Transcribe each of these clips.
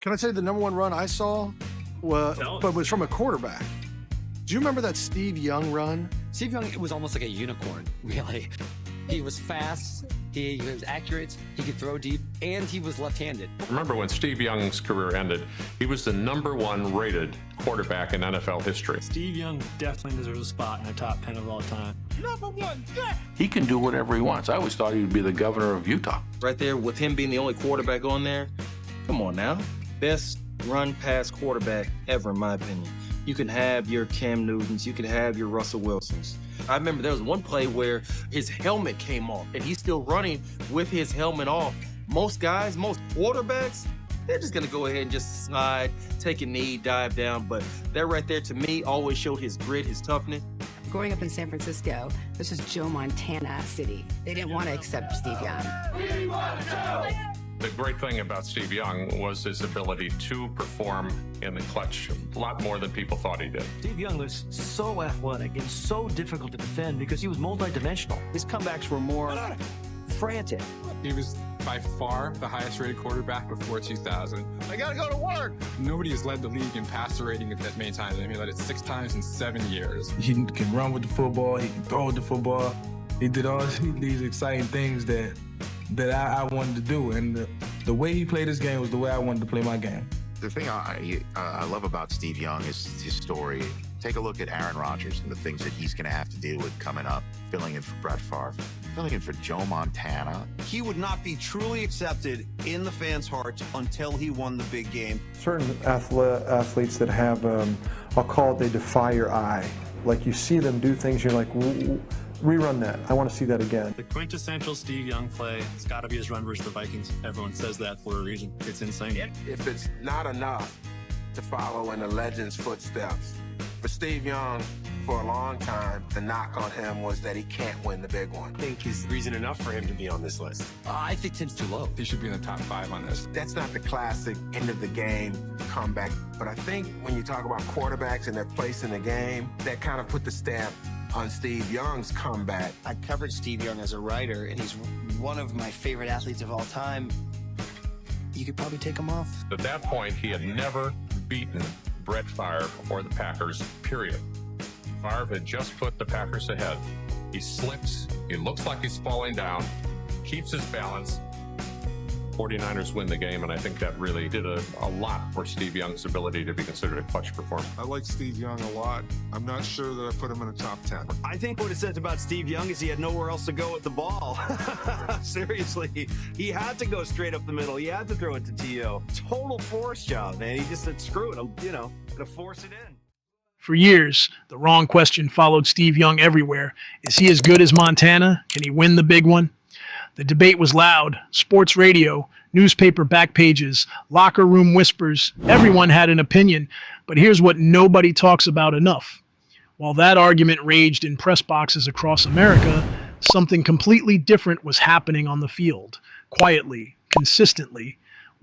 Can I tell you the number one run I saw was from a quarterback? Do you remember that Steve Young run? Steve Young was almost like a unicorn, really. He was fast, he was accurate, he could throw deep, and he was left-handed. Remember when Steve Young's career ended, he was the #1 rated quarterback in NFL history. Steve Young definitely deserves a spot in the top 10 of all time. #1, he can do whatever he wants. I always thought he would be the governor of Utah. Right there, with him being the only quarterback on there, come on now. Best run-pass quarterback ever, in my opinion. You can have your Cam Newtons, you can have your Russell Wilsons. I remember there was one play where his helmet came off, and he's still running with his helmet off. Most guys, most quarterbacks, they're just gonna go ahead and just slide, take a knee, dive down. But that right there, to me, always showed his grit, his toughness. Growing up in San Francisco, this was Joe Montana City. They didn't want to accept Steve Young. We want Joe! The great thing about Steve Young was his ability to perform in the clutch a lot more than people thought he did. Steve Young was so athletic and so difficult to defend because he was multidimensional. His comebacks were more frantic. He was by far the highest rated quarterback before 2000. I gotta go to work. Nobody has led the league in passer rating as many times. I mean, he led it 6 times in 7 years. He can run with the football. He can throw with the football. He did all these exciting things that I wanted to do, and the way he played his game was the way I wanted to play my game. The thing I love about Steve Young is his story. Take a look at Aaron Rodgers and the things that he's going to have to deal with coming up, filling in for Brett Favre, filling in for Joe Montana. He would not be truly accepted in the fans' hearts until he won the big game. Certain athletes that have, I'll call it, they defy your eye. Like you see them do things, you're like, rerun that. I want to see that again. The quintessential Steve Young play, it's got to be his run versus the Vikings. Everyone says that for a reason. It's insane. If it's not enough to follow in the legend's footsteps, for Steve Young, for a long time, the knock on him was that he can't win the big one. I think is reason enough for him to be on this list. I think 10's too low. He should be in the top 5 on this. That's not the classic end of the game comeback. But I think when you talk about quarterbacks and their place in the game, that kind of put the stamp on Steve Young's comeback. I covered Steve Young as a writer, and he's one of my favorite athletes of all time. You could probably take him off. At that point, he had never beaten Brett Favre or the Packers, period. Favre had just put the Packers ahead. He slips, he looks like he's falling down, keeps his balance. 49ers win the game, and I think that really did a lot for Steve Young's ability to be considered a clutch performer. I like Steve Young a lot. I'm not sure that I put him in the top 10. I think what it says about Steve Young is he had nowhere else to go with the ball. Seriously, he had to go straight up the middle. He had to throw it to T.O. Total force job, man. He just said, screw it, I'm, gonna force it in. For years, the wrong question followed Steve Young everywhere. Is he as good as Montana? Can he win the big one? The debate was loud. Sports radio, newspaper back pages, locker room whispers. Everyone had an opinion, but here's what nobody talks about enough. While that argument raged in press boxes across America, something completely different was happening on the field, quietly, consistently,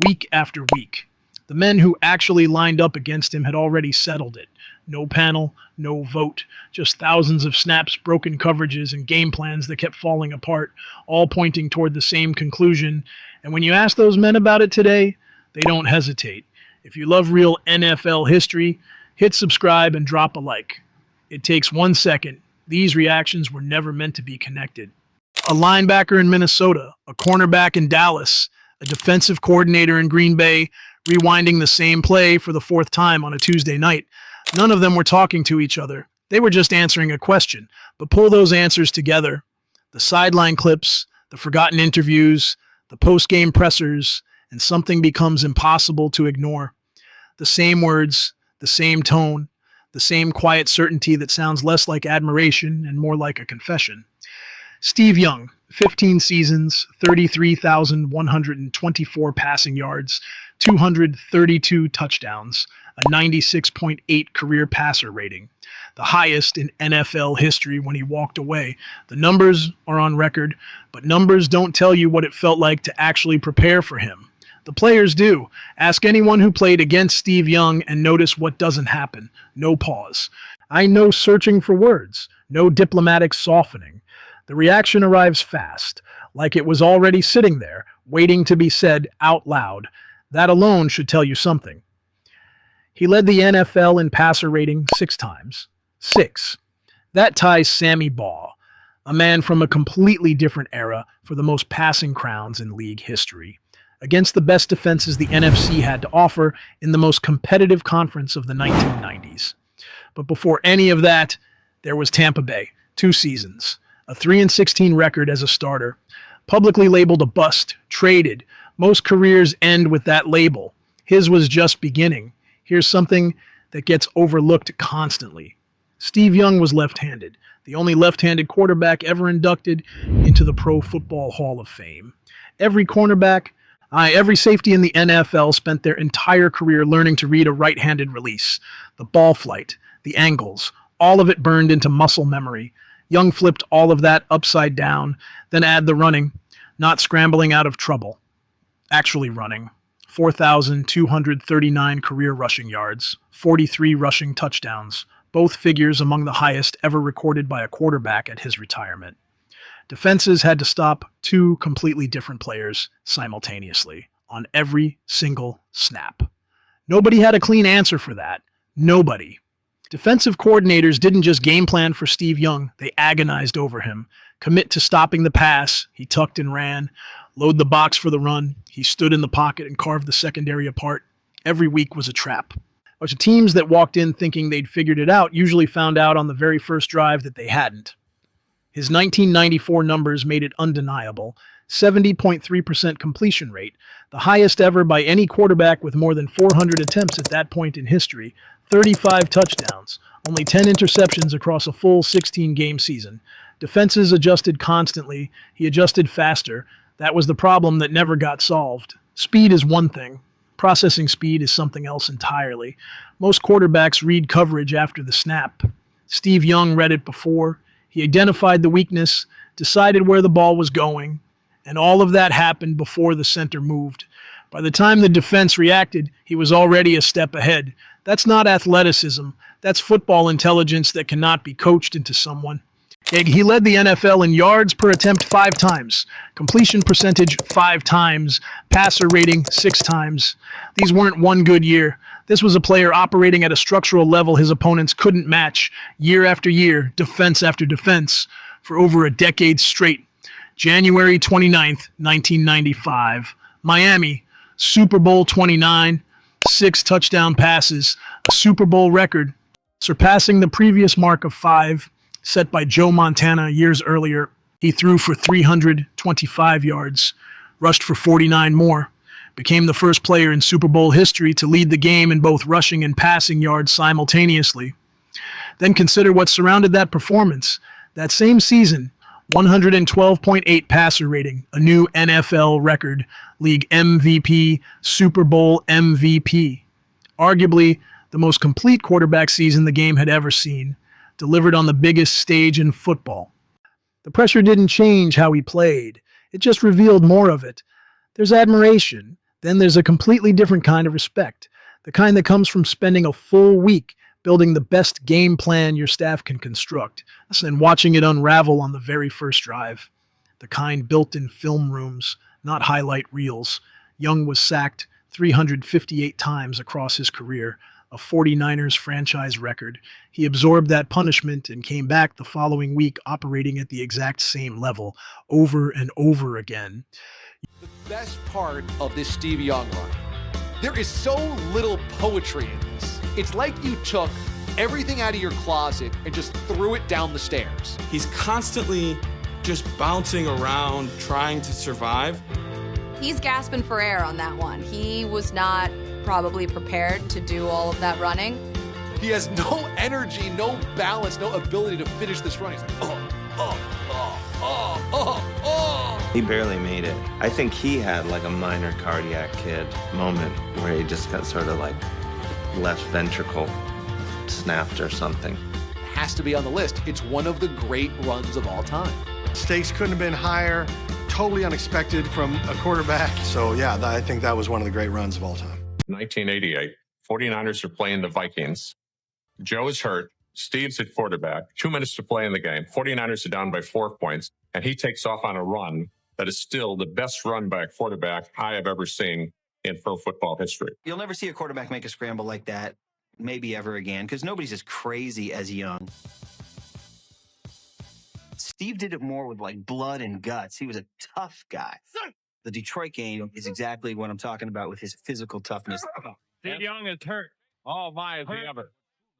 week after week. The men who actually lined up against him had already settled it. No panel, no vote, just thousands of snaps, broken coverages, and game plans that kept falling apart, all pointing toward the same conclusion. And when you ask those men about it today, they don't hesitate. If you love real NFL history, hit subscribe and drop a like. It takes 1 second. These reactions were never meant to be connected. A linebacker in Minnesota, a cornerback in Dallas, a defensive coordinator in Green Bay, rewinding the same play for the 4th time on a Tuesday night. None of them were talking to each other. They were just answering a question. But pull those answers together. The sideline clips, the forgotten interviews, the post-game pressers, and something becomes impossible to ignore. The same words, the same tone, the same quiet certainty that sounds less like admiration and more like a confession. Steve Young, 15 seasons, 33,124 passing yards, 232 touchdowns, a 96.8 career passer rating, the highest in NFL history when he walked away. The numbers are on record, but numbers don't tell you what it felt like to actually prepare for him. The players do. Ask anyone who played against Steve Young and notice what doesn't happen. No pause. I know searching for words, no diplomatic softening. The reaction arrives fast, like it was already sitting there, waiting to be said out loud. That alone should tell you something. He led the NFL in passer rating 6 times. 6. That ties Sammy Baugh, a man from a completely different era, for the most passing crowns in league history, against the best defenses the NFC had to offer in the most competitive conference of the 1990s. But before any of that, there was Tampa Bay, 2 seasons, a 3-16 record as a starter, publicly labeled a bust, traded. Most careers end with that label. His was just beginning. Here's something that gets overlooked constantly. Steve Young was left-handed, the only left-handed quarterback ever inducted into the Pro Football Hall of Fame. Every safety in the NFL spent their entire career learning to read a right-handed release. The ball flight, the angles, all of it burned into muscle memory. Young flipped all of that upside down, then add the running, not scrambling out of trouble. Actually running. 4,239 career rushing yards, 43 rushing touchdowns, both figures among the highest ever recorded by a quarterback at his retirement. Defenses had to stop 2 completely different players simultaneously on every single snap. Nobody had a clean answer for that. Nobody. Defensive coordinators didn't just game plan for Steve Young, they agonized over him. Commit to stopping the pass, he tucked and ran. Load the box for the run, he stood in the pocket and carved the secondary apart. Every week was a trap. A bunch of teams that walked in thinking they'd figured it out usually found out on the very first drive that they hadn't. His 1994 numbers made it undeniable. 70.3% completion rate, the highest ever by any quarterback with more than 400 attempts at that point in history. 35 touchdowns, only 10 interceptions across a full 16-game season. Defenses adjusted constantly. He adjusted faster. That was the problem that never got solved. Speed is one thing. Processing speed is something else entirely. Most quarterbacks read coverage after the snap. Steve Young read it before. He identified the weakness, decided where the ball was going, and all of that happened before the center moved. By the time the defense reacted, he was already a step ahead. That's not athleticism. That's football intelligence that cannot be coached into someone. He led the NFL in yards per attempt 5 times, completion percentage 5 times, passer rating 6 times. These weren't one good year. This was a player operating at a structural level his opponents couldn't match year after year, defense after defense, for over a decade straight. January 29th, 1995. Miami, Super Bowl 29, 6 touchdown passes, a Super Bowl record, surpassing the previous mark of 5, set by Joe Montana years earlier. He threw for 325 yards, rushed for 49 more, became the first player in Super Bowl history to lead the game in both rushing and passing yards simultaneously. Then consider what surrounded that performance. That same season, 112.8 passer rating, a new NFL record, league MVP, Super Bowl MVP. Arguably the most complete quarterback season the game had ever seen, delivered on the biggest stage in football. The pressure didn't change how he played. It just revealed more of it. There's admiration. Then there's a completely different kind of respect, the kind that comes from spending a full week building the best game plan your staff can construct, and watching it unravel on the very first drive. The kind built in film rooms, not highlight reels. Young was sacked 358 times across his career, a 49ers franchise record. He absorbed that punishment and came back the following week operating at the exact same level, over and over again. The best part of this Steve Young run, there is so little poetry in this. It's like you took everything out of your closet and just threw it down the stairs. He's constantly just bouncing around, trying to survive. He's gasping for air on that one. He was not probably prepared to do all of that running. He has no energy, no balance, no ability to finish this run. He's like, He barely made it. I think he had like a minor cardiac kid moment where he just got sort of like left ventricle snapped or something. It has to be on the list. It's one of the great runs of all time. Stakes couldn't have been higher, totally unexpected from a quarterback. So yeah, I think that was one of the great runs of all time. 1988, 49ers are playing the Vikings. Joe is hurt. Steve's at quarterback. 2 minutes to play in the game. 49ers are down by 4 points, and he takes off on a run that is still the best run by a quarterback I have ever seen in pro football history. You'll never see a quarterback make a scramble like that, maybe ever again, because nobody's as crazy as Young. Steve did it more with like blood and guts. He was a tough guy. The Detroit game is exactly what I'm talking about with his physical toughness. Steve Young is hurt. Oh, my, is he ever.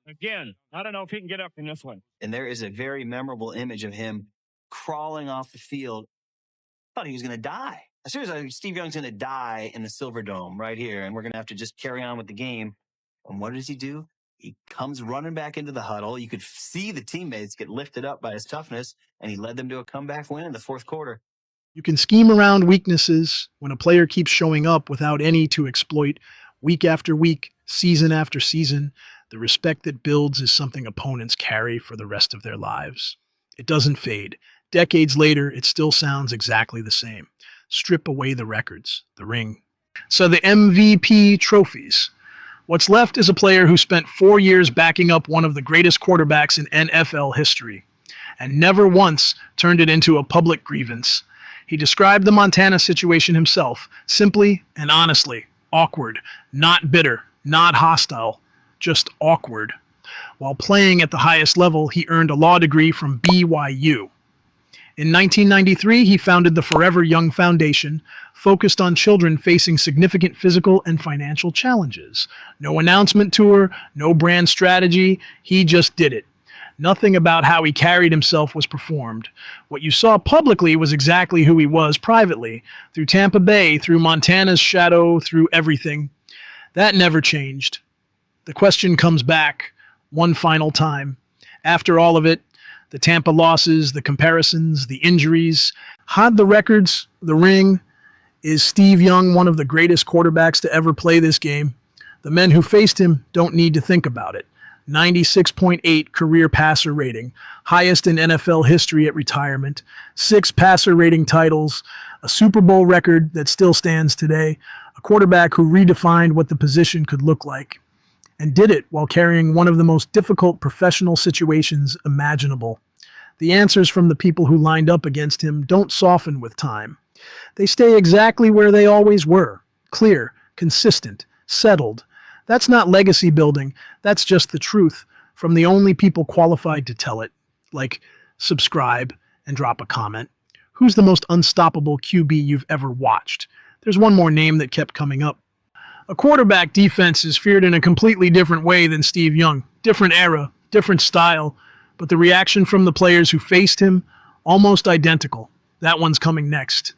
Again, I don't know if he can get up in this one. And there is a very memorable image of him crawling off the field. I thought he was going to die. Seriously, Steve Young's going to die in the Silver Dome right here, and we're going to have to just carry on with the game. And what does he do? He comes running back into the huddle. You could see the teammates get lifted up by his toughness, and he led them to a comeback win in the fourth quarter. You can scheme around weaknesses when a player keeps showing up without any to exploit week after week, season after season. The respect that builds is something opponents carry for the rest of their lives. It doesn't fade. Decades later, it still sounds exactly the same. Strip away the records, the ring. So the MVP trophies. What's left is a player who spent 4 years backing up one of the greatest quarterbacks in NFL history, and never once turned it into a public grievance. He described the Montana situation himself, simply and honestly, awkward, not bitter, not hostile, just awkward. While playing at the highest level, he earned a law degree from BYU. In 1993, he founded the Forever Young Foundation, focused on children facing significant physical and financial challenges. No announcement tour, no brand strategy, he just did it. Nothing about how he carried himself was performed. What you saw publicly was exactly who he was privately, through Tampa Bay, through Montana's shadow, through everything. That never changed. The question comes back one final time. After all of it, the Tampa losses, the comparisons, the injuries, hide the records, the ring. Is Steve Young one of the greatest quarterbacks to ever play this game? The men who faced him don't need to think about it. 96.8 career passer rating, highest in NFL history at retirement, 6 passer rating titles, a Super Bowl record that still stands today, a quarterback who redefined what the position could look like, and did it while carrying one of the most difficult professional situations imaginable. The answers from the people who lined up against him don't soften with time. They stay exactly where they always were, clear, consistent, settled. That's not legacy building, that's just the truth from the only people qualified to tell it. Like, subscribe and drop a comment. Who's the most unstoppable QB you've ever watched? There's one more name that kept coming up. A quarterback defense is feared in a completely different way than Steve Young. Different era, different style, but the reaction from the players who faced him, almost identical. That one's coming next.